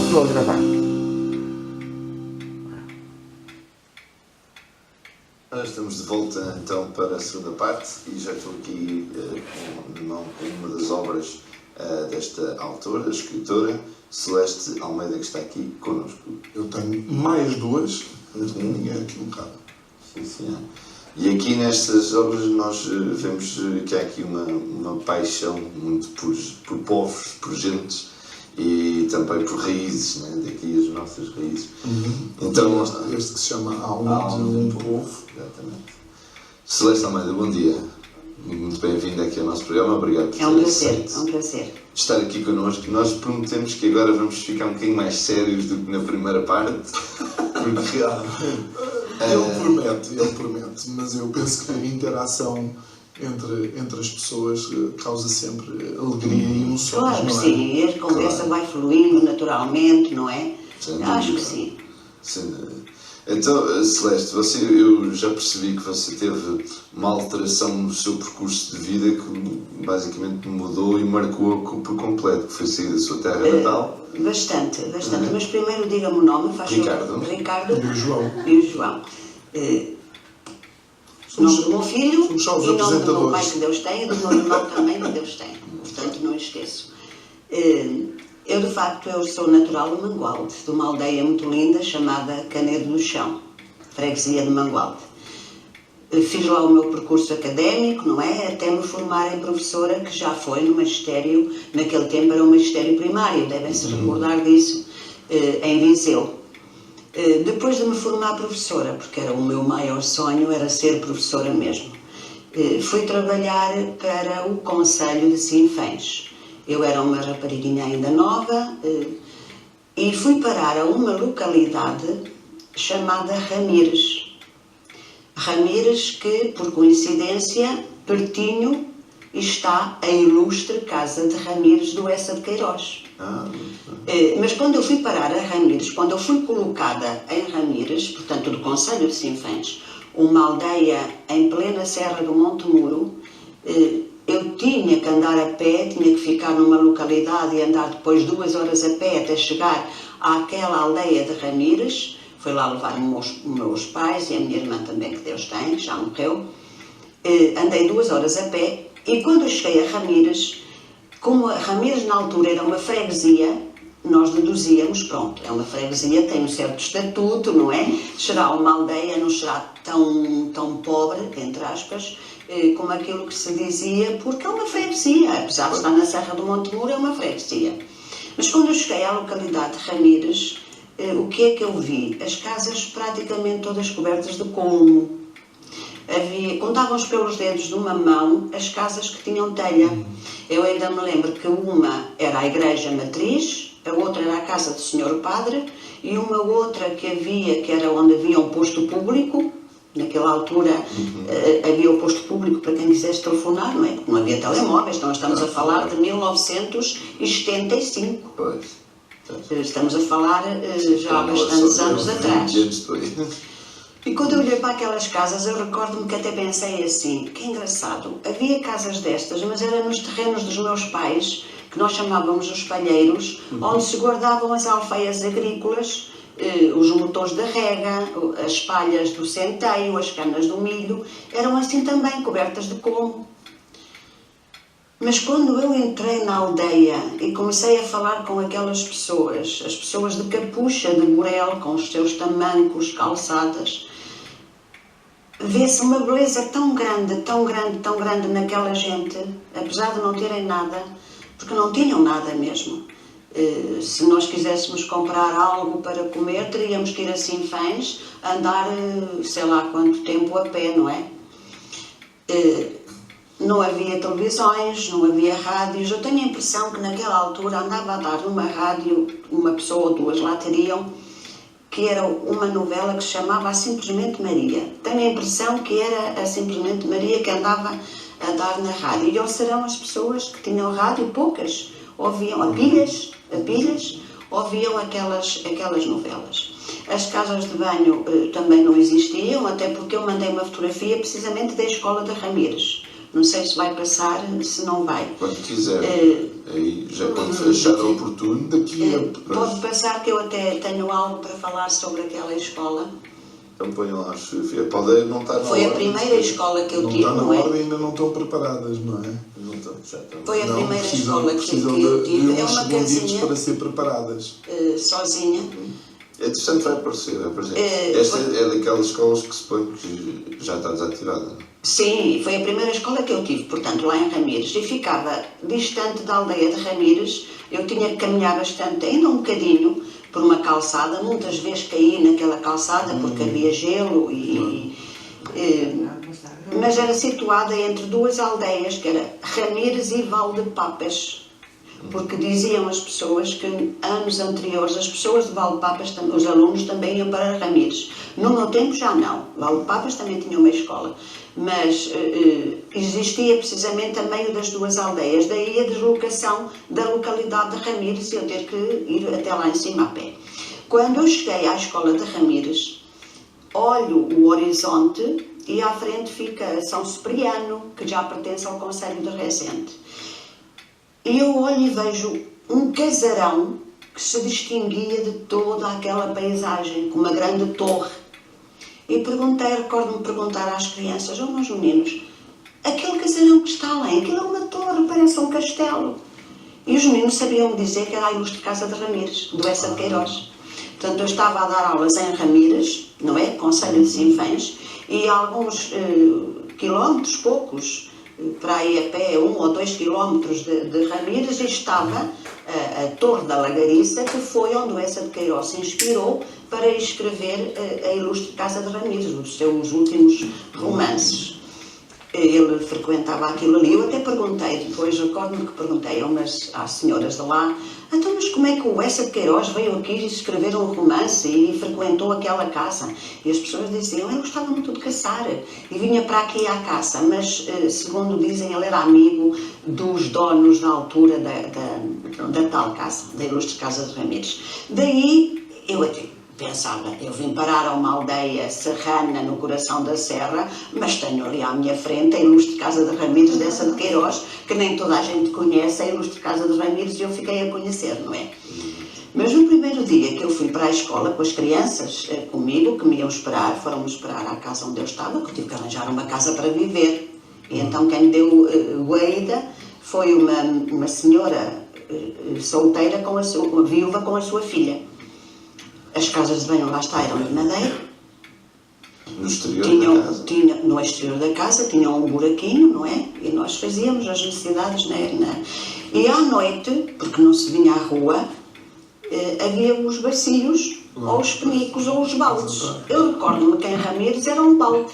Estou a gravar. Nós estamos de volta então para a segunda parte e já estou aqui com uma das obras desta autora, escritora, Celeste Almeida, que está aqui connosco. Eu tenho mais duas, mas ninguém aqui um bocado. Sim, sim. E aqui nestas obras nós vemos que há aqui uma paixão muito por povos, por gentes e também por raízes, né? Daqui as nossas raízes. Então, este que se chama Alma de um Povo. Exatamente. Celeste Almeida, bom dia. Muito bem-vinda aqui ao nosso programa. Obrigado por ter aceito. É um prazer. Estar aqui connosco. Nós prometemos que agora vamos ficar um bocadinho mais sérios do que na primeira parte. Porque ele promete, mas eu penso que a interação entre as pessoas causa sempre alegria e emoções. Claro que sim, a conversa vai fluindo naturalmente, não é? Acho que sim. Sim. Então, Celeste, eu já percebi que você teve uma alteração no seu percurso de vida que basicamente mudou e marcou por completo, que foi sair da sua terra natal. Bastante. Mas primeiro diga-me o nome, faz Ricardo. Ricardo E o João. E o João. O nome do meu filho e o nome do meu pai que Deus tem e do meu irmão também que Deus tem. Portanto, não esqueço. Eu, de facto, sou natural de Mangualde, de uma aldeia muito linda chamada Canedo do Chão, freguesia de Mangualde. Fiz lá o meu percurso académico, não é? Até me formar em professora, que já foi no magistério, naquele tempo era o magistério primário, devem-se recordar disso, em Viseu. Depois de me formar professora, porque era o meu maior sonho, era ser professora mesmo, fui trabalhar para o Conselho de Sinfãs. Eu era uma rapariguinha ainda nova e fui parar a uma localidade chamada Ramires. Ramires, que, por coincidência, pertinho está a ilustre casa de Ramires do Essa de Queiroz. Mas quando eu fui parar a Ramires, quando eu fui colocada em Ramires, portanto do Conselho de Sinfãs, uma aldeia em plena Serra do Monte Muro, eu tinha que andar a pé, tinha que ficar numa localidade e andar depois 2 horas a pé até chegar àquela aldeia de Ramires. Foi lá levar os meus pais e a minha irmã também, que Deus tem, já morreu. Andei 2 horas a pé e quando eu cheguei a Ramires, como a Ramires na altura era uma freguesia, nós deduzíamos, pronto, é uma freguesia, tem um certo estatuto, não é? Será uma aldeia, não será tão pobre, entre aspas, como aquilo que se dizia, porque é uma freguesia, apesar de estar na Serra do Monte Muro, é uma freguesia. Mas quando eu cheguei à localidade de Ramires, o que é que eu vi? As casas praticamente todas cobertas de colmo. Contavam-se pelos dedos de uma mão as casas que tinham telha. Eu ainda me lembro que uma era a igreja matriz, a outra era a casa do Senhor Padre e uma outra que era onde havia um posto público. Naquela altura havia o posto público para quem quisesse telefonar, não é? Porque não havia telemóveis, então estamos a falar de 1975. Pois. Estamos a falar já há bastantes anos atrás. E quando eu olhei para aquelas casas, eu recordo-me que até pensei assim, que engraçado, havia casas destas, mas era nos terrenos dos meus pais, que nós chamávamos os palheiros, onde se guardavam as alfaias agrícolas, os motores da rega, as palhas do centeio, as canas do milho, eram assim também, cobertas de colmo. Mas quando eu entrei na aldeia e comecei a falar com aquelas pessoas, as pessoas de capucha, de burel, com os seus tamancos, calçadas, vê-se uma beleza tão grande naquela gente, apesar de não terem nada, porque não tinham nada mesmo. Se nós quiséssemos comprar algo para comer, teríamos que ir a Sinfãs, andar sei lá quanto tempo a pé, não é? Não havia televisões, não havia rádios. Eu tenho a impressão que naquela altura andava a dar numa rádio, uma pessoa ou duas lá teriam, que era uma novela que se chamava A Simplesmente Maria. Tenho a impressão que era a Simplesmente Maria que andava a dar na rádio. E ou serão as pessoas que tinham rádio, poucas, ouviam a pilhas, ouviam aquelas novelas. As casas de banho também não existiam, até porque eu mandei uma fotografia precisamente da escola de Ramires. Não sei se vai passar, se não vai. Quando quiser. Aí, já quando achar oportuno, daqui a... Pode passar, que eu até tenho algo para falar sobre aquela escola. Então ponham lá as fotografias. Pode não estar na Foi a ordem, primeira escola que eu Não tive, está na não é? ordem, ainda não estão preparadas, não é? Não estão, já estão. Foi a Não, primeira precisam, escola que precisam eu de tive. É uns uma segunditos casinha para ser preparadas. sozinha. Entretanto vai aparecer, vai aparecer. Esta é daquelas escolas que se põe que já está desativada. Sim, foi a primeira escola que eu tive, portanto, lá em Ramires, e ficava distante da aldeia de Ramires. Eu tinha que caminhar bastante, ainda um bocadinho, por uma calçada. Muitas vezes caí naquela calçada porque havia gelo mas era situada entre duas aldeias, que era Ramires e Valdepapas. Porque diziam as pessoas que anos anteriores, as pessoas de Valdepapas, os alunos também iam para Ramires. No meu tempo já não. Valdepapas também tinha uma escola. Mas existia precisamente a meio das duas aldeias. Daí a deslocação da localidade de Ramires e eu ter que ir até lá em cima a pé. Quando eu cheguei à escola de Ramires, olho o horizonte e à frente fica São Cipriano, que já pertence ao concelho de Rezende. E eu olho e vejo um casarão que se distinguia de toda aquela paisagem, com uma grande torre. E recordo-me perguntar às crianças, ou aos meninos, aquele casarão que está além, aquilo é uma torre, parece um castelo. E os meninos sabiam-me dizer que era a ilustre casa de Ramires, do Essa de Queiroz. Portanto, eu estava a dar aulas em Ramires, não é? Concelho de Sinfãs, e alguns quilómetros, poucos, para ir a pé, 1 ou 2 quilómetros de Ramires, e estava a Torre da Lagariça, que foi onde o Essa de Queiroz se inspirou para escrever a ilustre Casa de Ramires, os seus últimos romances. Ele frequentava aquilo ali. Eu até perguntei, depois recordo-me que perguntei às senhoras de lá, então, mas como é que o Essa de Queiroz veio aqui escrever um romance e frequentou aquela casa? E as pessoas diziam, ele gostava muito de caçar e vinha para aqui à caça, mas segundo dizem, ele era amigo dos donos na altura da tal casa, da ilustre Casa de Ramires. Daí eu até pensava, eu vim parar a uma aldeia serrana no coração da serra, mas tenho ali à minha frente a ilustre Casa de Ramires dessa de Queiroz, que nem toda a gente conhece, a ilustre Casa de Ramires, e eu fiquei a conhecer, não é? Mas no primeiro dia que eu fui para a escola com as crianças comigo, que me iam esperar, foram-me esperar à casa onde eu estava, que eu tive que arranjar uma casa para viver. E então quem me deu guarida foi uma senhora solteira, uma viúva com a sua filha. As casas de banho lá está eram de madeira. No exterior da casa? No exterior da casa tinham um buraquinho, não é? E nós fazíamos as necessidades E à noite, porque não se vinha à rua, havia os bacios, ou os penicos, ou os baldes. Eu recordo-me que em Ramires era um balde.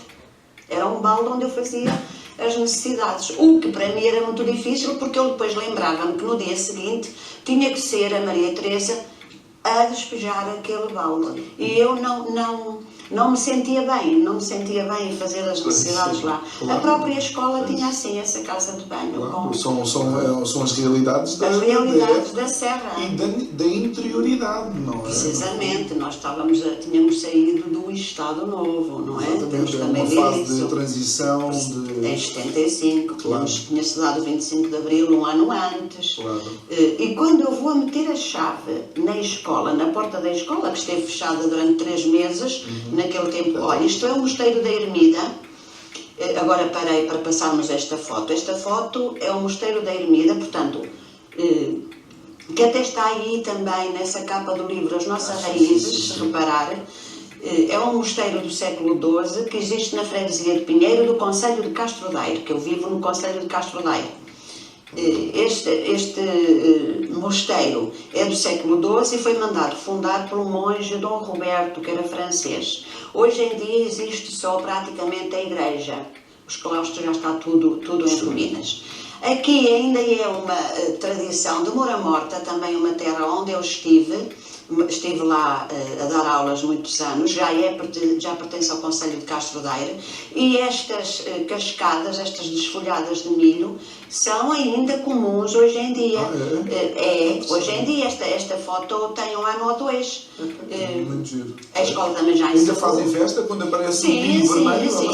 Era um balde onde eu fazia as necessidades. O que para mim era muito difícil, porque eu depois lembrava-me que no dia seguinte tinha que ser a Maria Teresa a despejar aquele balde. E eu não me sentia bem em fazer as necessidades lá. Claro. A própria escola tinha assim essa casa de banho. Claro. São as realidades da serra. E da interioridade, não é? Precisamente, nós tínhamos saído do Estado Novo, não é? Exatamente, é uma fase de transição em 75, claro. Tinha-se dado 25 de Abril, um ano antes. Claro. E quando eu vou a meter a chave na escola, na porta da escola, que esteve fechada durante 3 meses, naquele tempo, olha, isto é o Mosteiro da Ermida. Agora parei para passarmos esta foto. Esta foto é o Mosteiro da Ermida, portanto, que até está aí também nessa capa do livro As Nossas Raízes, se reparar. É um mosteiro do século XII que existe na freguesia de Pinheiro do concelho de Castro Daire, que eu vivo no concelho de Castro Daire. Este mosteiro é do século XII e foi mandado fundar por um monge, Dom Roberto, que era francês. Hoje em dia existe só praticamente a igreja. Os claustros já está tudo em ruínas. Aqui ainda é uma tradição de Moura Morta, também uma terra onde eu estive, estive lá a dar aulas muitos anos, já pertence ao Concelho de Castro Daire, e estas cascadas, estas desfolhadas de milho, são ainda comuns hoje em dia. Hoje em dia esta foto tem 1 ano ou 2. Muito giro. A escola também já Ainda ensinou. fazem festa quando aparece o milho vermelho? Sim,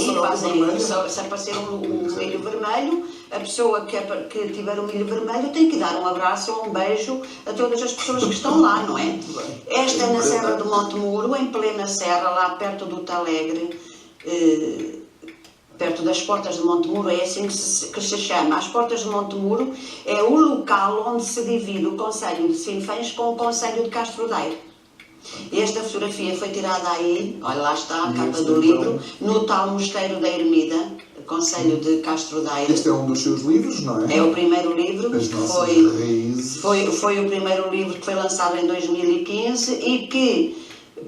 se aparecer o milho vermelho, a pessoa que tiver o milho vermelho tem que dar um abraço ou um beijo a todas as pessoas que estão lá, não é? Esta é na Serra do Monte Muro, em plena serra, lá perto do Talegre, perto das Portas de Monte Muro, é assim que se chama. As Portas de Monte Muro é o local onde se divide o Concelho de Sinfãs com o Concelho de Castro Daire. Esta fotografia foi tirada aí, olha lá está a capa do livro, no tal Mosteiro da Ermida, Concelho de Castro Daire. Este é um dos seus livros, não é? É o primeiro livro, As Nossas Raízes. foi o primeiro livro que foi lançado em 2015 e que,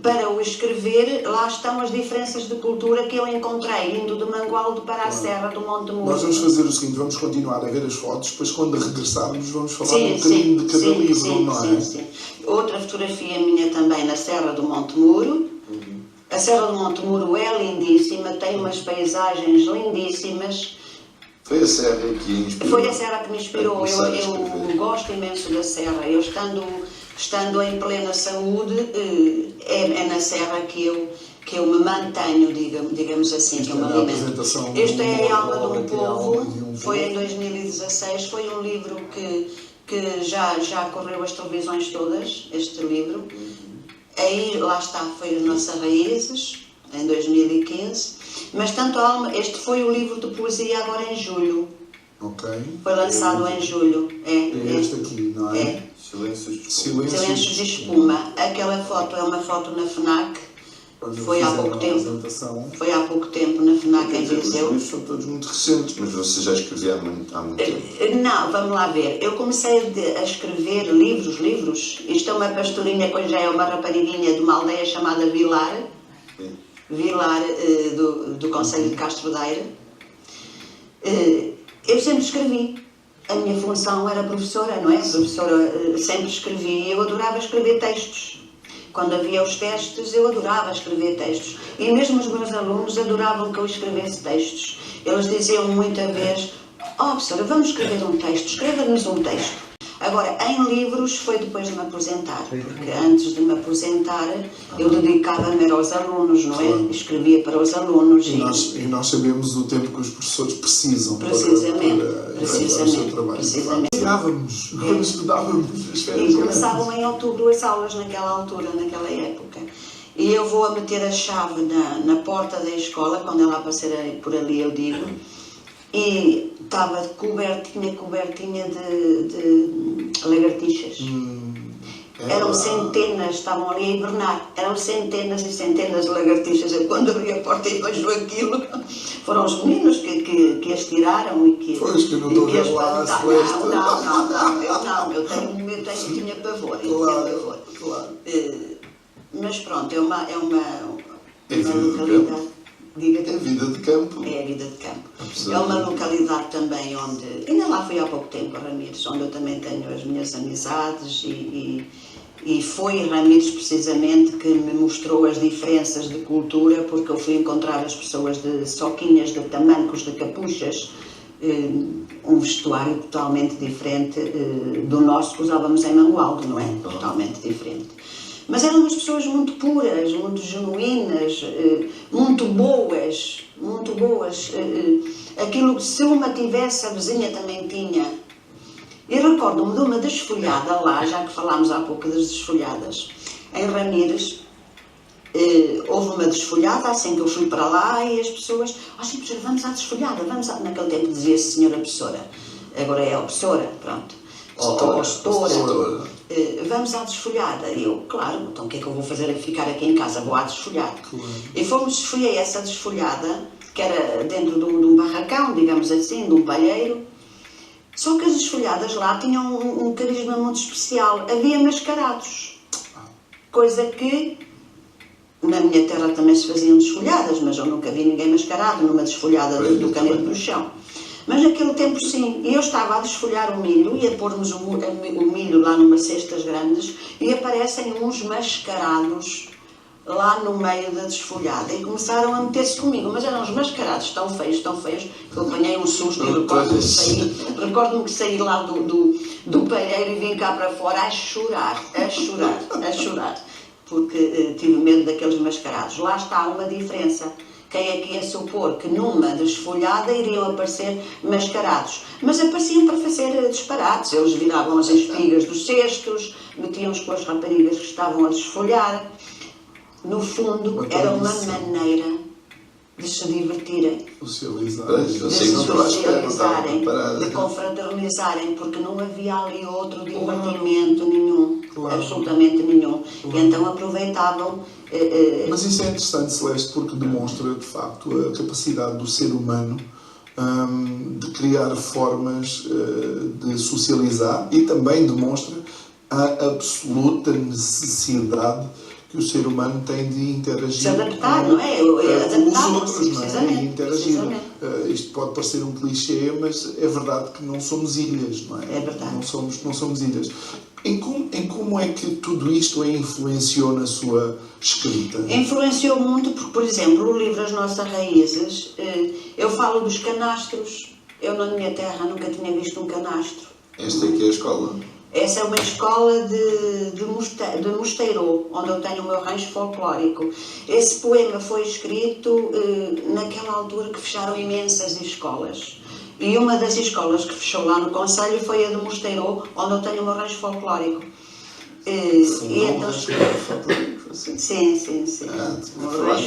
para o escrever, lá estão as diferenças de cultura que eu encontrei, indo de Mangualde para a Serra do Monte Muro. Nós vamos fazer o seguinte, vamos continuar a ver as fotos, depois quando regressarmos vamos falar um bocadinho de cada livro, não é? Sim. Outra fotografia minha também na Serra do Monte Muro. A Serra do Monte Muro é lindíssima, tem umas paisagens lindíssimas. Foi a serra que inspirou. Foi a serra que me inspirou. Eu gosto imenso da serra. Eu estando em plena saúde, é na serra que eu me mantenho, digamos assim, que eu me alimento. Este é a Alma de um Povo, foi em 2016, foi um livro que já correu as televisões todas, este livro. Aí, lá está, foi as Nossas Raízes, em 2015. Mas tanto a Alma, este foi o livro de poesia agora em julho. Ok. Foi lançado em julho. É este aqui, não é? É. Silêncios de Espuma. Aquela foto é uma foto na FNAC. Foi há pouco tempo. Foi há pouco tempo na FNAC em Viseu. Os livros são todos muito recentes, mas você já escrevia há muito tempo. Não, vamos lá ver. Eu comecei a escrever livros. Isto é uma pastorinha, que hoje já é uma rapariguinha de uma aldeia chamada Vilar. Sim. Vilar do Concelho de Castro Daire. Eu sempre escrevi. A minha função era professora, não é? Professora, sempre escrevi. Eu adorava escrever textos. Quando havia os testes, eu adorava escrever textos. E mesmo os meus alunos adoravam que eu escrevesse textos. Eles diziam muita vez: "Oh, professora, vamos escrever um texto, escreva-nos um texto." Agora, em livros foi depois de me aposentar, porque antes de me aposentar eu dedicava-me aos alunos, não é? Escrevia para os alunos. E nós sabemos o tempo que os professores precisam para o seu trabalho. Estudávamos, as férias. E começavam em outubro as aulas naquela altura, naquela época. E eu vou a meter a chave na porta da escola, quando ela passar por ali eu digo, e estava cobertinha de lagartixas. Eram centenas, estavam ali a hibernar, eram centenas e centenas de lagartixas. Eu, quando abri a porta e vejo aquilo, foram os meninos que as tiraram e que... Pois, que eu não estou a ver lá, Celeste. Não, eu tinha pavor, Claro. Mas pronto, é uma localidade. Diga. É a vida de campo. É a vida de campo. É uma localidade também onde... Ainda lá fui há pouco tempo, a Ramires, onde eu também tenho as minhas amizades e foi Ramires precisamente que me mostrou as diferenças de cultura, porque eu fui encontrar as pessoas de soquinhas, de tamancos, de capuchas, um vestuário totalmente diferente do nosso que usávamos em Mangualde, não é? Totalmente diferente. Mas eram umas pessoas muito puras, muito genuínas, muito boas. Aquilo que se uma tivesse, a vizinha também tinha. E recordo-me de uma desfolhada lá, já que falámos há pouco das desfolhadas, em Ramires, houve uma desfolhada, assim que eu fui para lá, e as pessoas, sim, professora, vamos à desfolhada, naquele tempo dizia-se senhora professora, agora é a professora, pronto. Setora. Vamos à desfolhada. E eu, claro, então o que é que eu vou fazer? Ficar aqui em casa, vou à desfolhada. Claro. E fui a essa desfolhada, que era dentro de um barracão, digamos assim, de um palheiro. Só que as desfolhadas lá tinham um carisma muito especial. Havia mascarados. Coisa que na minha terra também se faziam desfolhadas, mas eu nunca vi ninguém mascarado numa desfolhada do Caneiro do Chão. Mas naquele tempo sim, e eu estava a desfolhar o milho, ia pôr-nos o milho lá numas cestas grandes, e aparecem uns mascarados lá no meio da desfolhada, e começaram a meter-se comigo, mas eram uns mascarados tão feios, que eu apanhei um susto, e recordo-me que saí lá do palheiro e vim cá para fora a chorar, porque tive medo daqueles mascarados. Lá está uma diferença. Quem é que ia supor que numa desfolhada iriam aparecer mascarados? Mas apareciam para fazer disparates. Eles viravam as espigas dos cestos, metiam-se com as raparigas que estavam a desfolhar. No fundo, era uma maneira de se divertirem, de se socializarem, de confraternizarem, porque não havia ali outro divertimento nenhum, absolutamente nenhum. E então aproveitavam. Mas isso é interessante, Celeste, porque demonstra, de facto, a capacidade do ser humano de criar formas de socializar, e também demonstra a absoluta necessidade que o ser humano tem de interagir, se adaptar, com, não é? com os outros, não é? E interagir. Isto pode parecer um clichê, mas é verdade que não somos ilhas, não é? É verdade. Não somos ilhas. Em como é que tudo isto a influenciou na sua escrita? Influenciou muito porque, por exemplo, o livro As Nossas Raízes, eu falo dos canastros. Eu na minha terra nunca tinha visto um canastro. Esta aqui é a escola? Essa é uma escola de Mosteiro, onde eu tenho o meu rancho folclórico. Esse poema foi escrito naquela altura que fecharam imensas escolas. E uma das escolas que fechou lá no concelho foi a de Mosteiro, onde eu tenho o meu rancho folclórico. E então... Sim.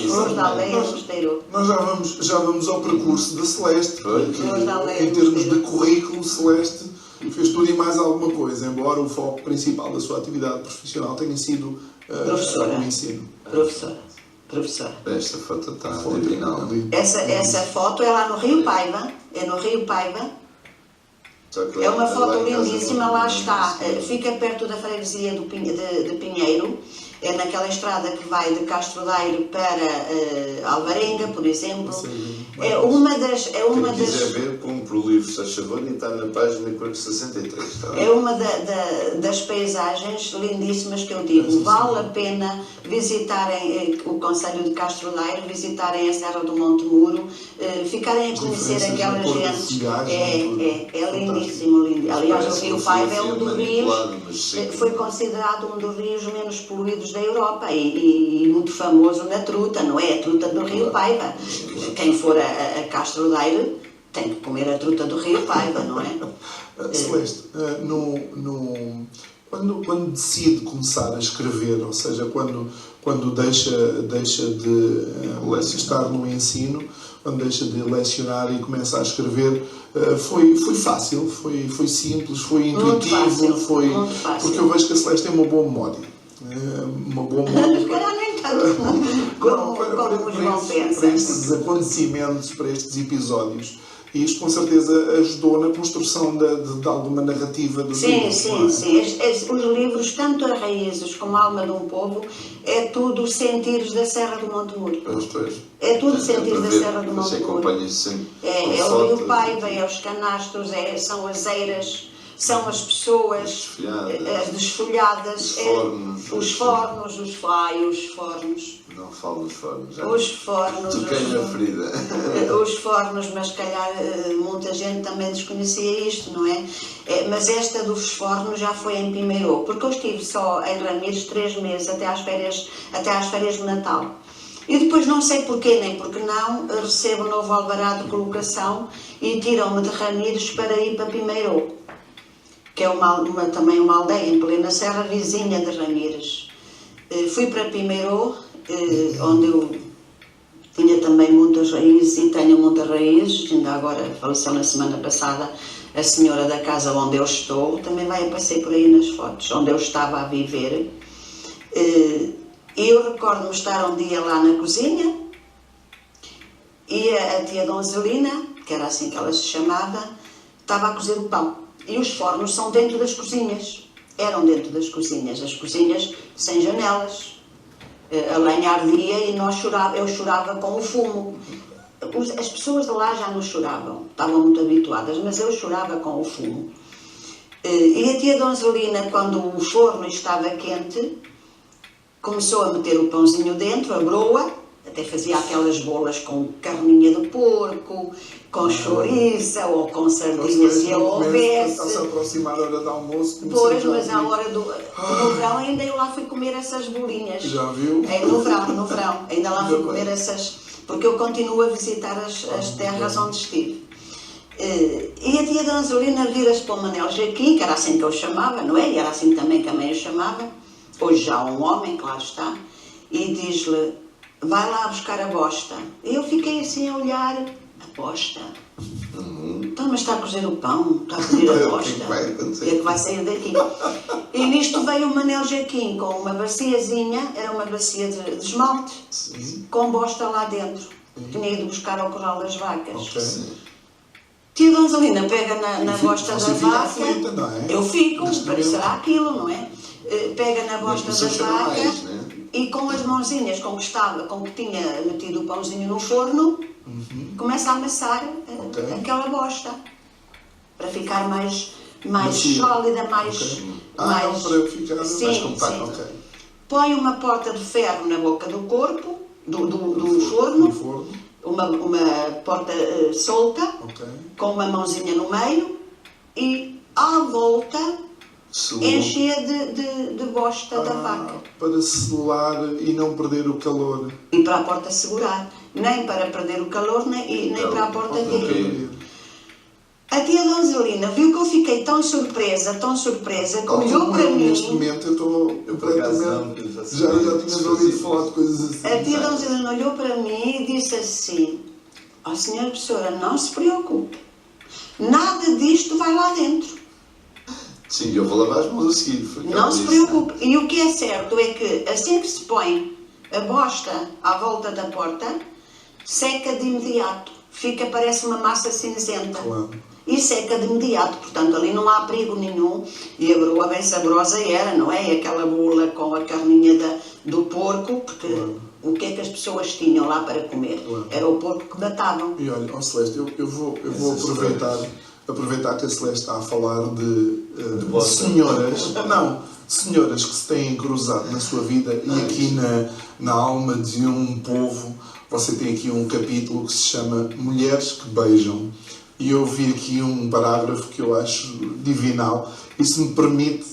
Flores da Aldeia de Mosteiro. Nós já vamos ao percurso da Celeste. Em termos de currículo, Celeste fez tudo e mais alguma coisa, embora o foco principal da sua atividade profissional tenha sido o ensino. Professora. Esta foto está divinal. Essa foto é lá no Rio Paiva. É no Rio Paiva. É uma foto lindíssima, lá está. Fica perto da freguesia de Pinheiro. É naquela estrada que vai de Castro Daire para Alvarenga, por exemplo. É uma das... Quem quiser ver, compre o livro, se faz favor, e está na página 63. Está é uma das paisagens lindíssimas que eu digo. Vale a pena visitarem o concelho de Castro Daire, visitarem a Serra do Monte Muro, ficarem a conhecer aquelas gentes. É lindíssimo. Aliás, o Rio Paiva é um dos rios, foi considerado um dos rios menos poluídos da Europa e muito famoso na truta, não é? A truta do Rio Paiva. Quem for a Castro Daire tem que comer a truta do Rio Paiva, não é? Celeste, quando decide começar a escrever, ou seja, quando deixa de estar no ensino, quando deixa de lecionar e começa a escrever, foi fácil, foi simples, foi intuitivo, muito fácil. Porque eu vejo que a Celeste tem uma boa memória. Uma boa memória. Se calhar nem tanto como o João pensa. Para estes acontecimentos, para estes episódios. E isto com certeza ajudou na construção de alguma narrativa do livro. Sim. Os livros, tanto as Raízes como a Alma de um Povo, é tudo sentires da Serra do Monte Muro. Pois. É tudo sentires da Serra do Monte Muro. É o Rio Paiva, é os canastros, são as eiras, são as pessoas, as desfolhadas, os fornos. Não falo dos fornos. Os fornos. Toquei na ferida. Os fornos, mas se calhar muita gente também desconhecia isto, não é? Mas esta dos fornos já foi em Pimeirô, porque eu estive só em Ramires 3 meses, até às férias de Natal. E depois não sei porquê, nem porque não, recebo um novo alvará de colocação e tiram-me de Ramires para ir para Pimeirô, que é também uma aldeia em plena serra, vizinha de Ramires. Fui para Pimeirô, onde eu tinha também muitas raízes e tenho muitas raízes. Ainda agora faleceu na semana passada a senhora da casa onde eu estou, também vai aparecer por aí nas fotos, onde eu estava a viver. Eu recordo-me estar um dia lá na cozinha e a tia Donzelina, que era assim que ela se chamava, estava a cozer o pão. E os fornos são dentro das cozinhas. Eram dentro das cozinhas. As cozinhas sem janelas. A lenha ardia e eu chorava com o fumo. as pessoas de lá já não choravam, estavam muito habituadas, mas eu chorava com o fumo. E a tia Donzelina, quando o forno estava quente, começou a meter o pãozinho dentro, a broa, até fazia aquelas bolas com carninha de porco, com chouriça ou com sardinha se eu houvesse. Está-se a aproximar a hora do almoço. Pois, mas à hora do... No verão ainda eu lá fui comer essas bolinhas. Já viu? É, no verão. Ainda lá fui comer essas... Porque eu continuo a visitar as terras onde estive. E a tia Donzelina vira-se para o Manel Jaquim, que era assim que eu chamava, não é? E era assim também que a mãe o chamava. Hoje já um homem, claro está. E diz-lhe, vai lá buscar a bosta. E eu fiquei assim a olhar, a bosta? Então, mas está a cozer o pão, está a cozer a bosta. O que é que vai sair daqui? E nisto veio o Manel Jaquim com uma baciazinha, era uma bacia de esmalte, com bosta lá dentro. Tinha ido buscar ao corral das vacas. Okay. Tia Donzelina pega na bosta da vaca, aflita, não é? eu fico, parecerá aquilo, não é? Pega na bosta da vaca mais, né? e com as mãozinhas com que tinha metido o pãozinho no forno, começa a amassar aquela bosta para ficar mais sólida, mais... Não, para ficar mais Sim. compacto. Okay. Põe uma porta de ferro na boca do corpo, do forno, uma porta solta, com uma mãozinha no meio e à volta enchia de bosta da vaca. Para selar e não perder o calor. E para a porta segurar. Nem para perder o calor, nem para a porta cair. A tia Donzelina viu que eu fiquei tão surpresa, que olhou para mim... Neste momento eu estou completamente... Já tinha ouvido falar de coisas assim. A tia Donzelina olhou para mim e disse assim, ó senhora professora, não se preocupe. Nada disto vai lá dentro. Sim, eu vou lavar as mãos a seguir. Não se preocupe. E o que é certo é que assim que se põe a bosta à volta da porta, seca de imediato. Parece uma massa cinzenta. Claro. E seca de imediato. Portanto, ali não há perigo nenhum. E a broa bem saborosa era, não é? E aquela bola com a carninha do porco, porque o que é que as pessoas tinham lá para comer? Era o porco que matavam. E olha, Celeste, eu vou aproveitar que a Celeste está a falar de senhoras que se têm cruzado na sua vida e aqui na alma de um povo, você tem aqui um capítulo que se chama Mulheres que Beijam. E eu vi aqui um parágrafo que eu acho divinal, e se me permite,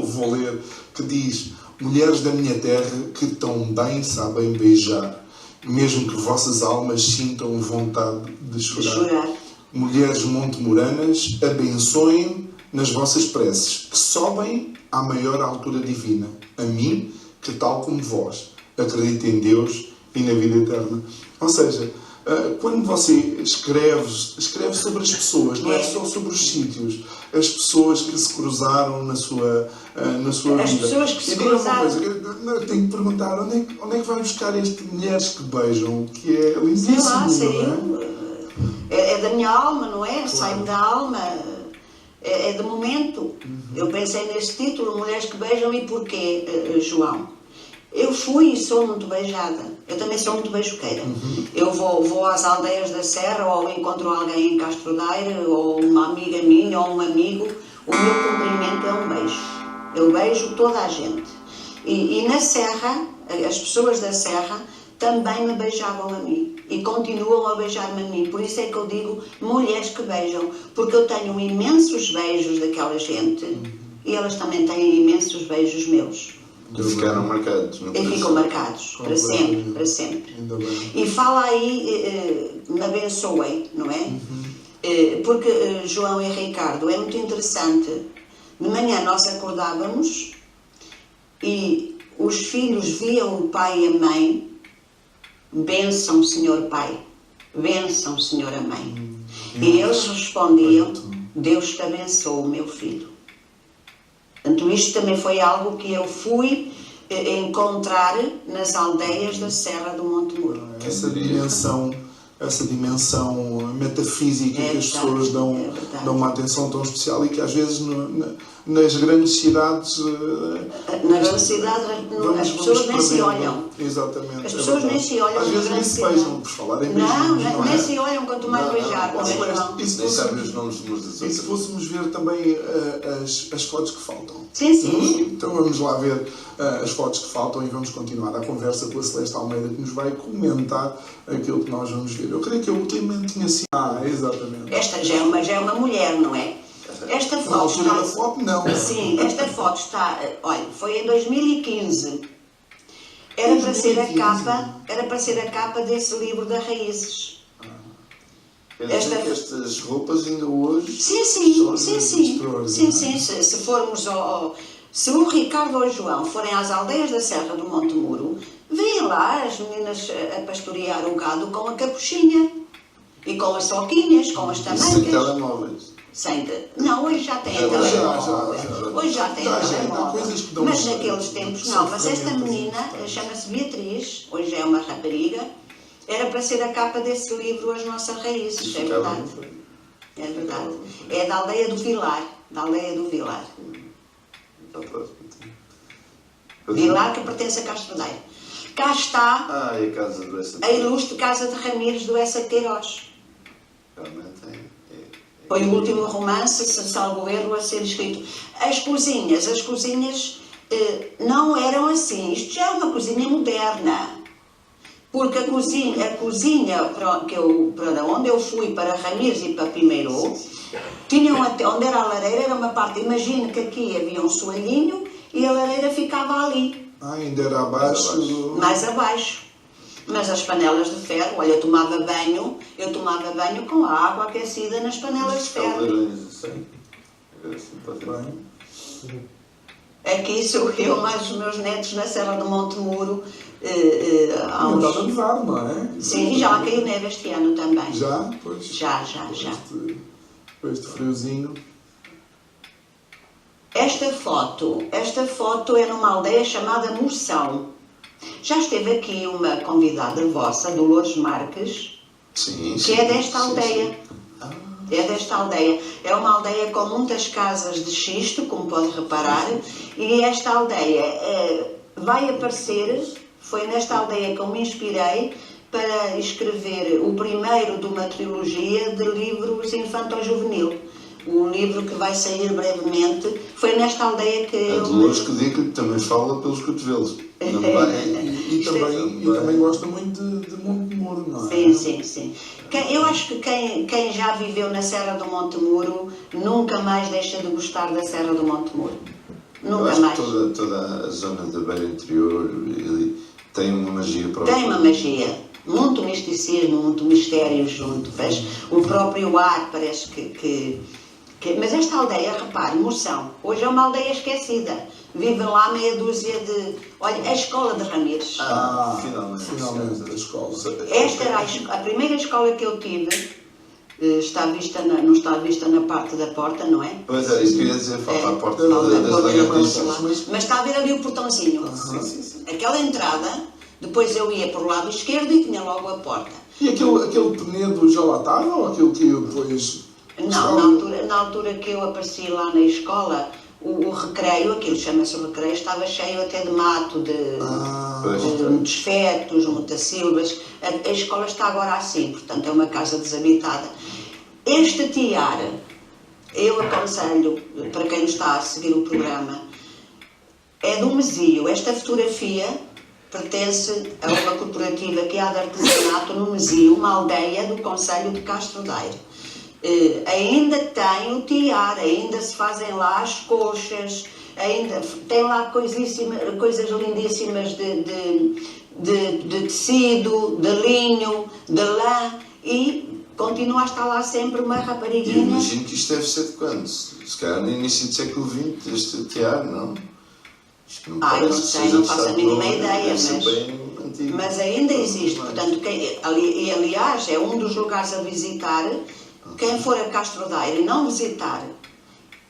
vou ler, que diz: mulheres da minha terra que tão bem sabem beijar, mesmo que vossas almas sintam vontade de chorar. Mulheres montemoranas, abençoem nas vossas preces, que sobem à maior altura divina. A mim, que tal como vós, acredito em Deus e na vida eterna. Ou seja, quando você escreve sobre as pessoas, não é só sobre os sítios, as pessoas que se cruzaram na sua vida. As pessoas que se cruzaram. Uma coisa, eu tenho que perguntar, onde é que vai buscar este Mulheres que Beijam, que é lindíssimo, não é? É da minha alma, não é? Claro. Sai-me da alma, é de momento. Eu pensei nesse título, Mulheres que Beijam, e porquê, João? Eu fui e sou muito beijada. Eu também sou muito beijoqueira. Eu vou às aldeias da Serra, ou encontro alguém em Castro Daire, ou uma amiga minha, ou um amigo. O meu cumprimento é um beijo. Eu beijo toda a gente. E na Serra, as pessoas da Serra também me beijavam a mim. E continuam a beijar-me a mim. Por isso é que eu digo mulheres que beijam. Porque eu tenho imensos beijos daquela gente. E elas também têm imensos beijos meus. E ficaram marcados. E ficam marcados, para sempre, para sempre. E fala aí, me abençoem, não é? Porque, João e Ricardo, é muito interessante. De manhã nós acordávamos e os filhos viam o pai e a mãe, bênção, Senhor Pai, bênção, Senhora Mãe. E eles respondiam, Deus te abençoe, meu filho. Portanto, isto também foi algo que eu fui encontrar nas aldeias da Serra do Monte Muro. Essa dimensão metafísica que as pessoas dão uma atenção tão especial e que às vezes nas grandes cidades. Na grande cidade as pessoas nem se olham. Exatamente. As pessoas nem se olham. Às vezes nem se beijam, por falar em beijinhos. Não, nem se olham, quanto mais beijar. E se fôssemos ver também as fotos que faltam? Sim. Então vamos lá ver as fotos que faltam e vamos continuar a conversa com a Celeste Almeida, que nos vai comentar aquilo que nós vamos ver. Eu creio que eu ultimamente tinha sido... exatamente. Esta já é uma mulher, não é? Esta foto Na altura da foto, não. Sim, esta foto está... Olha, foi em 2015. Era para ser a capa desse livro da Raízes. Estas roupas ainda hoje... Sim. Se formos se o Ricardo ou o João forem às aldeias da Serra do Monte Muro, veem lá as meninas a pastorear o gado com a capuchinha. E com as soquinhas, com as tamancas. Sem telemóveis. Não, hoje já tem telemóvel. Hoje já tem telemóvel. Mas naqueles tempos não. Mas esta menina chama-se Beatriz, hoje é uma rapariga, era para ser a capa desse livro As Nossas Raízes, é verdade. É verdade. É da aldeia do Vilar. Vilar, que pertence a Castrodeiro. Cá está a ilustre Casa de Ramires do Essa Queiroz. Foi o último romance, se salvo erro, a ser escrito. As cozinhas não eram assim. Isto já é uma cozinha moderna. Porque a cozinha para onde eu fui, para Ramires e para Pimeirô, tinham até, onde era a lareira, era uma parte, imagina que aqui havia um soalhinho e a lareira ficava ali. Ainda era abaixo? Mais abaixo. Mas as panelas de ferro, olha, eu tomava banho com a água aquecida nas panelas de ferro. Aqui sou eu, mais os meus netos na Serra do Monte Muro. Está a nevar, não é? Sim, já lá caiu neve este ano também. Já? Pois. Já. Este friozinho. Esta foto é numa aldeia chamada Moção. Já esteve aqui uma convidada vossa, Dolores Marques, que é desta aldeia. É desta aldeia. É uma aldeia com muitas casas de xisto, como pode reparar, e esta aldeia vai aparecer, foi nesta aldeia que eu me inspirei para escrever o primeiro de uma trilogia de livros infanto-juvenil. Um livro que vai sair brevemente. Foi nesta aldeia que a Dolores que digo que também fala pelos cotovelos. E também gosta muito de Monte Muro, não é? Sim. Eu acho que quem já viveu na Serra do Monte Muro nunca mais deixa de gostar da Serra do Monte Muro. Nunca mais. Toda a zona da beira interior tem uma magia própria. Tem uma magia. Muito misticismo, muito mistério junto. O próprio ar parece que... Mas esta aldeia, repare, Moção, hoje é uma aldeia esquecida. Vivem lá meia dúzia de... Olha, a escola de Ramires. Finalmente a escola. Esta era a primeira escola que eu tive. Não está vista na parte da porta, não é? Pois é, isso que eu ia dizer, falta a porta das lagartixas. Mas está a ver ali o portãozinho. Sim. Aquela entrada, depois eu ia para o lado esquerdo e tinha logo a porta. E aquele penedo já lá estava ou aquilo que depois... Não, na altura que eu apareci lá na escola, o recreio, aquilo chama-se recreio, estava cheio até de mato, de desfetos, mutacilvas. A escola está agora assim, portanto é uma casa desabitada. Este tiar, eu aconselho, para quem está a seguir o programa, é do Mesio. Esta fotografia pertence a uma corporativa que há de artesanato no Mesio, uma aldeia do concelho de Castrodeiro. Ainda tem o tiar, ainda se fazem lá as coxas, ainda tem lá coisas lindíssimas de tecido, de linho, de lã, e continua a estar lá sempre uma rapariguinha. Eu imagino que isto deve ser de quando? Se calhar no início do século XX, este tiar, não? Eu não sei, não faço a mínima ideia, mas ainda existe. Portanto, aliás, é um dos lugares a visitar. Quem for a Castrodeiro e não visitar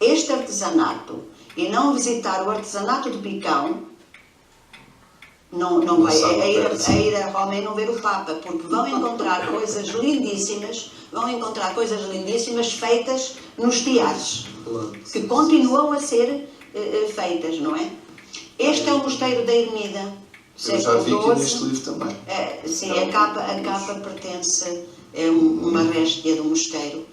este artesanato e não visitar o artesanato de Picão, Não vai sabe a ir a Roma e não ver o Papa, porque vão encontrar coisas lindíssimas, feitas nos teares, que continuam a ser feitas, não é? Este é o Mosteiro da Ermida, Eu já vi aqui século neste XII. livro também. Sim, a capa pertence, é uma réstia do mosteiro.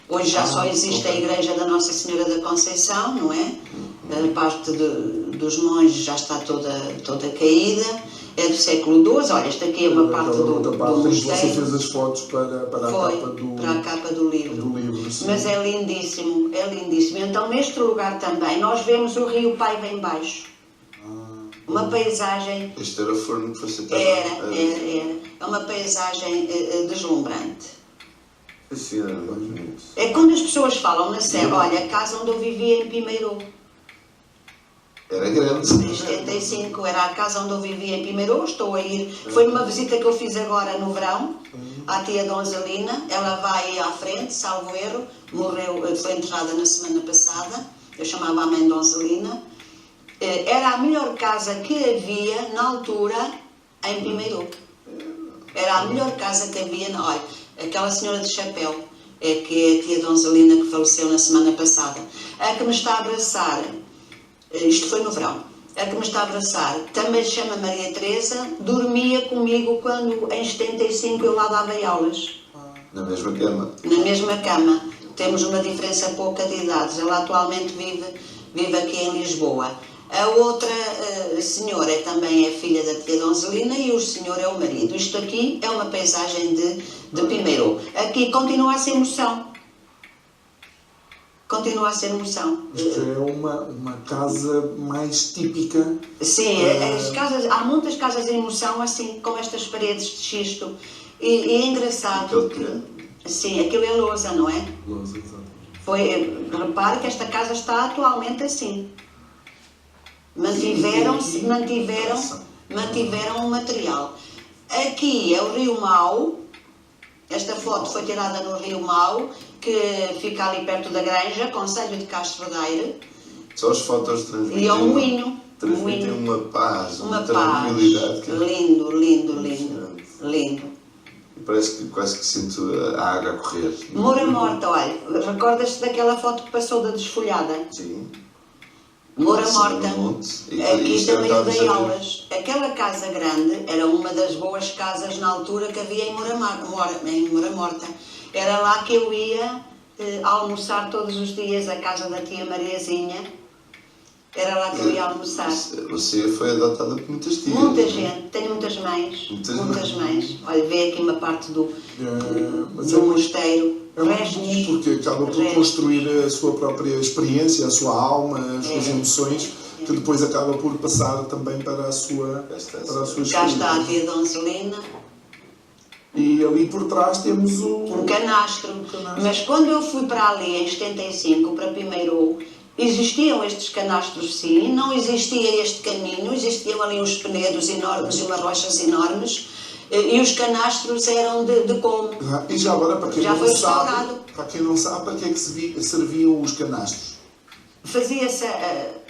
Hoje já só existe a igreja da Nossa Senhora da Conceição, não é? A parte dos monges já está toda caída. É do século XII. Olha, esta aqui é uma parte do mosteiro. Você fez as fotos para a capa do livro. Mas é lindíssimo, é lindíssimo. Então, neste lugar também, nós vemos o rio Paiva em baixo. Uma paisagem... Este era o forno que você estava... Era. É uma paisagem deslumbrante. Sim, era mais bonito. É quando as pessoas falam na Serra, olha, a casa onde eu vivia em Pimeirô. Era grande. Em 75 era a casa onde eu vivia em Pimeirô, estou a ir... Foi numa visita que eu fiz agora no verão, à tia Donzelina. Ela vai à frente, salvo erro, foi enterrada na semana passada. Eu chamava a mãe Donzelina. Era a melhor casa que havia na altura em Pimeirô. Era a melhor casa que havia. Olha, aquela senhora de chapéu, que é a tia Donzelina que faleceu na semana passada. A que me está a abraçar, isto foi no verão, a que me está a abraçar, também se chama Maria Teresa, dormia comigo quando em 75 eu lá dava aulas. Na mesma cama. Na mesma cama. Temos uma diferença pouca de idades. Ela atualmente vive aqui em Lisboa. A outra senhora também é filha da tia Donzelina e o senhor é o marido. Isto aqui é uma paisagem de Pimeirô. Aqui continua a ser moção. Continua a ser moção. Isto é uma casa mais típica. Sim, há muitas casas em moção assim, com estas paredes de xisto. E é engraçado. Sim, aquilo é lousa, não é? Lousa, exatamente. Repare que esta casa está atualmente assim. Mantiveram o material. Aqui é o Rio Mau. Esta foto foi tirada no Rio Mau, que fica ali perto da Granja, concelho de Castro Daire. Só as fotos transmitem. E é um moinho. Transmitem uma paz, uma paz. tranquilidade. Lindo. Parece que quase que sinto a água a correr. Moura Morta, olha, recordas-te daquela foto que passou da desfolhada? Sim. Moura Morta, aqui também eu dei aulas. aulas. Aquela casa grande era uma das boas casas na altura que havia em Moura Morta. Era lá que eu ia almoçar todos os dias, a casa da tia Mariazinha. Era lá que eu ia almoçar. Você foi adotada por muitas tias. Muita gente, tenho muitas mães. Muitas mães. Olha, vê aqui uma parte do mosteiro. É muito bom porque acaba por construir a sua própria experiência, a sua alma, as suas emoções, que depois acaba por passar também para a sua Cá está a tia Donzelina. E ali por trás temos um canastro. Mas quando eu fui para ali em 75, para Pimeirô, existiam estes canastros, sim, não existia este caminho, existiam ali uns penedos enormes e umas rochas enormes, e os canastros eram de como. E já agora, para quem, já não sabe, para quem não sabe, para que é que serviam os canastros? Fazia-se,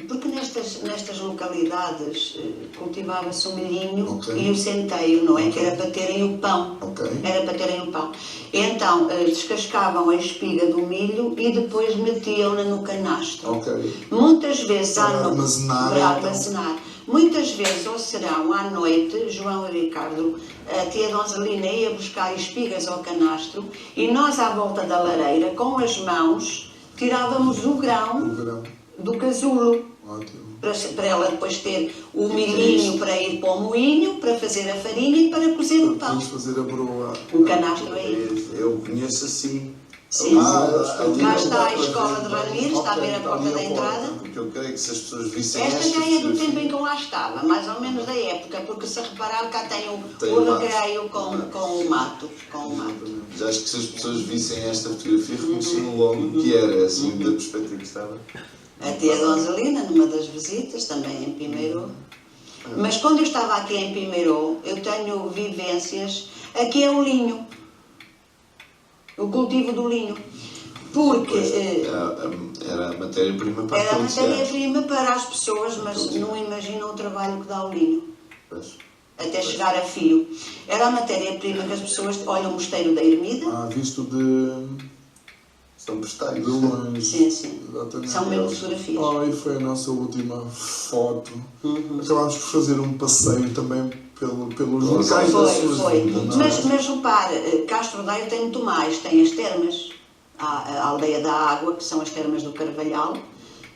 porque nestas localidades cultivava-se o milhinho e o centeio, não é? Que era para terem o pão. Era para terem o pão. Então, descascavam a espiga do milho e depois metiam-na no canastro. Muitas vezes para armazenar. Muitas vezes, ao serão, à noite, João e Ricardo, a tia Donzelina ia buscar espigas ao canastro e nós, à volta da lareira, com as mãos, tirávamos o grão do casulo. Para ela depois ter o milhinho para ir para o moinho, para fazer a farinha e para cozer o pão. Fazer a broa. O canastro é isso. Eu conheço assim. Sim. Cá está a escola de Ramires, está a ver a porta da entrada. Porque eu creio que se as pessoas vissem esta já é do tempo em que eu lá estava, mais ou menos da época, porque se reparar cá tem o recreio com o mato. Já acho que se as pessoas vissem esta fotografia reconheciam logo que era assim, da perspectiva que estava. A tia Donzelina, numa das visitas, também em Pimeirô. Mas quando eu estava aqui em Pimeirô, eu tenho vivências. Aqui é o linho. O cultivo do linho. Porque... Era a matéria-prima para Era a matéria-prima para as pessoas, mas não imaginam o trabalho que dá o linho. Pois. Até chegar a Fio. Era a matéria-prima que as pessoas... Olha o Mosteiro da Ermida. Visto de São postais. longe. Sim, sim. Exatamente. São mesmo fotografias. E foi a nossa última foto. Acabámos por fazer um passeio também pelos locais da sua Foi. vida. Mas repare, Castro Daire tem muito mais. Tem as termas. A Aldeia da Água, que são as termas do Carvalhal,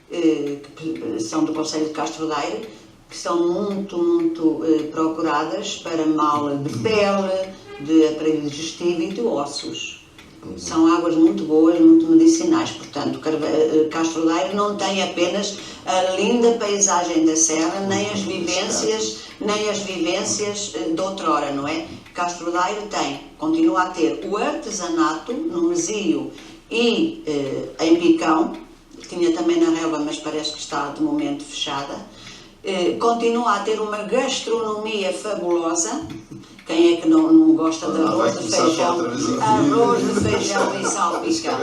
que são do Concelho de Castro Daire, que são muito procuradas para mal de pele, de aparelho digestivo e de ossos. São águas muito boas, muito medicinais. Portanto, Castro Daire não tem apenas a linda paisagem da serra, nem as vivências de outrora, não é? Castro Daire continua a ter o artesanato no Mesio e em Picão, tinha também na Relva, mas parece que está de momento fechada. Continua a ter uma gastronomia fabulosa. Quem é que não gosta de arroz de feijão? Arroz de feijão e salpicão.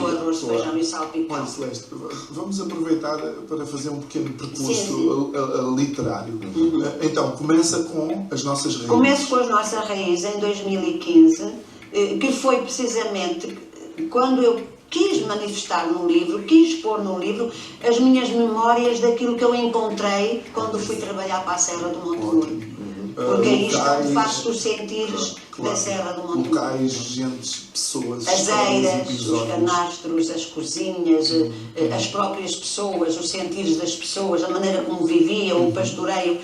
O arroz de feijão e salpicão. Olha, Celeste, vamos aproveitar para fazer um pequeno percurso literário. Então, começa com as nossas raízes. Começo com as nossas raízes em 2015, que foi precisamente quando eu quis manifestar no livro, quis pôr no livro as minhas memórias daquilo que eu encontrei quando fui trabalhar para a Serra do Monte Muro. Porque isto é de facto os sentires da Serra do Monte Muro. Locais, gentes, pessoas, as eiras, os canastros, as cozinhas, as próprias pessoas, os sentires das pessoas, a maneira como viviam, o pastoreio.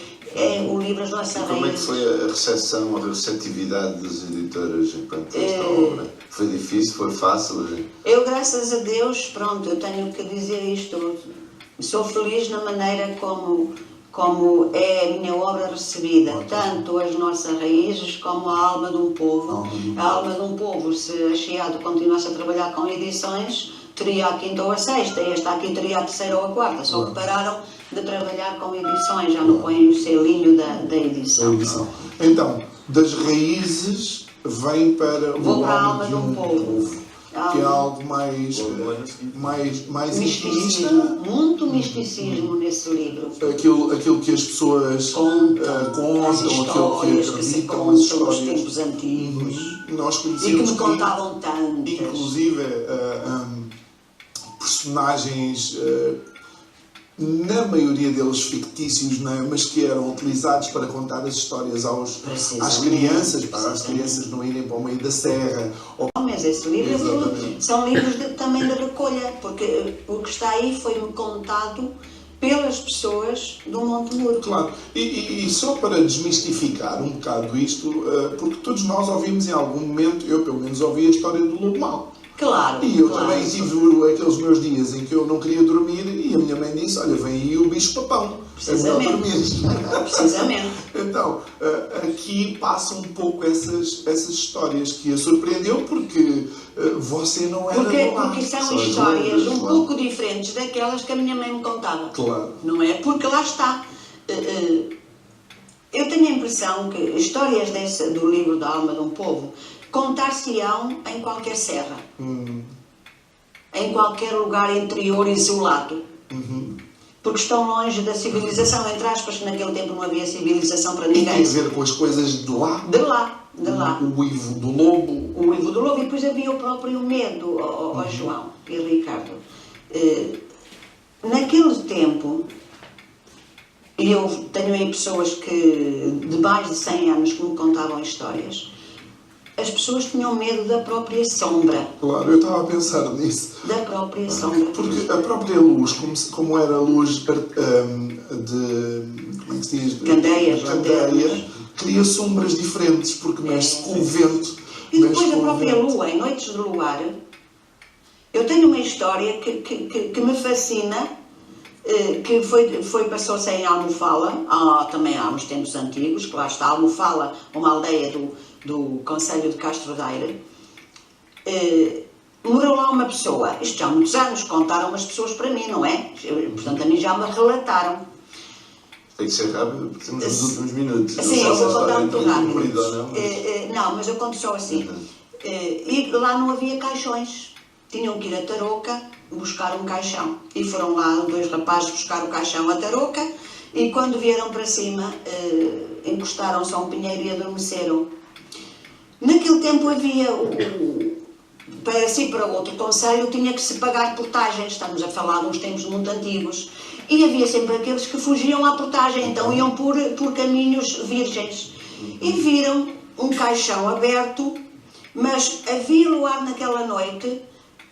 O livro As Nossas Raízes. Como é que foi a recepção, a receptividade das editoras enquanto esta obra? Foi difícil? Foi fácil? Eu, graças a Deus, pronto, eu tenho que dizer isto. Sou feliz na maneira como é a minha obra recebida. Tanto As Nossas Raízes como A Alma de um Povo. A Alma de um Povo, se a Chiado continuasse a trabalhar com edições, teria a quinta ou a sexta, e esta aqui teria a terceira ou a quarta, só que pararam de trabalhar com edições, já não põem o selinho da edição. Então, das raízes vem para Vou o para a Alma de um Povo, que é algo mais intimista. Muito misticismo nesse livro. Aquilo que as pessoas contam, as histórias que se contam nos tempos antigos. Nós E que conhecemos me contavam tantas. inclusive personagens, na maioria deles fictícios, não é? Mas que eram utilizados para contar as histórias às crianças, para as crianças não irem para o meio da serra. Mas esse livro são livros também de recolha, porque o que está aí foi-me contado pelas pessoas do Monte Muro. Claro, e só para desmistificar um bocado isto, porque todos nós ouvimos em algum momento, eu pelo menos ouvi a história do Lobo Mau. Claro. E eu também tive aqueles meus dias em que eu não queria dormir e a minha mãe disse, olha, vem aí o bicho-papão. Precisamente. Então, aqui passa um pouco essas histórias que a surpreendeu porque você não era porque são histórias um pouco diferentes daquelas que a minha mãe me contava. Claro. Não é? Porque lá está. Eu tenho a impressão que histórias do livro da Alma de um Povo contar-se-ão em qualquer serra. Em qualquer lugar interior isolado. Porque estão longe da civilização, entre aspas, que naquele tempo não havia civilização para ninguém. E tem a ver com as coisas de lá? De lá. O uivo do lobo. O uivo do lobo, e depois havia o próprio medo, João e Ricardo. Naquele tempo, e eu tenho aí pessoas de mais de 100 anos que me contavam histórias, as pessoas tinham medo da própria sombra. Claro, eu estava a pensar nisso. Da própria sombra. Porque a própria luz, como era a luz de... como é que se diz? Candeias. Cria sombras diferentes, porque mexe com o vento. E depois a própria lua, em noites de luar, eu tenho uma história que me fascina, que passou-se em Almofala, também há uns tempos antigos, que lá está, Almofala, uma aldeia do Concelho de Castro Daire. Morou lá uma pessoa, isto já há muitos anos, contaram as pessoas para mim, não é? Portanto, a mim já me relataram. Tem que ser rápido, porque temos os últimos minutos. Sim, eu vou contar muito rápido. Não, mas eu conto só assim. E lá não havia caixões. Tinham que ir a Tarouca buscar um caixão. E foram lá 2 rapazes buscar o caixão a Tarouca, e quando vieram para cima, encostaram-se a um pinheiro e adormeceram. Naquele tempo havia, para si e para outro concelho, tinha que se pagar portagens, estamos a falar de uns tempos muito antigos, e havia sempre aqueles que fugiam à portagem, então iam por caminhos virgens, e viram um caixão aberto, mas havia luar naquela noite,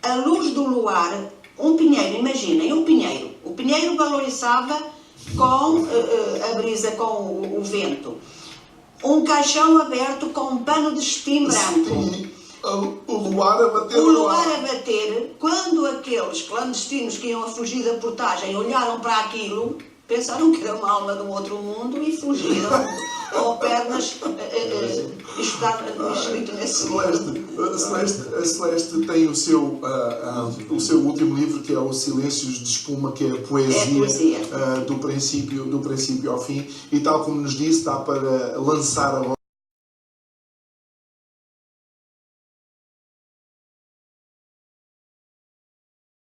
a luz do luar, um pinheiro, imaginem, um pinheiro, o pinheiro balançava com a brisa, com o vento, um caixão aberto com um pano de cetim branco. O luar a bater. O luar a bater, quando aqueles clandestinos que iam a fugir da portagem olharam para aquilo, pensaram que era uma alma de um outro mundo e fugiram, ou pernas escrito nesse livro. A Celeste tem o seu último livro, que é o Silêncios de Espuma, que é a poesia, do princípio ao fim, e tal como nos disse, dá para lançar a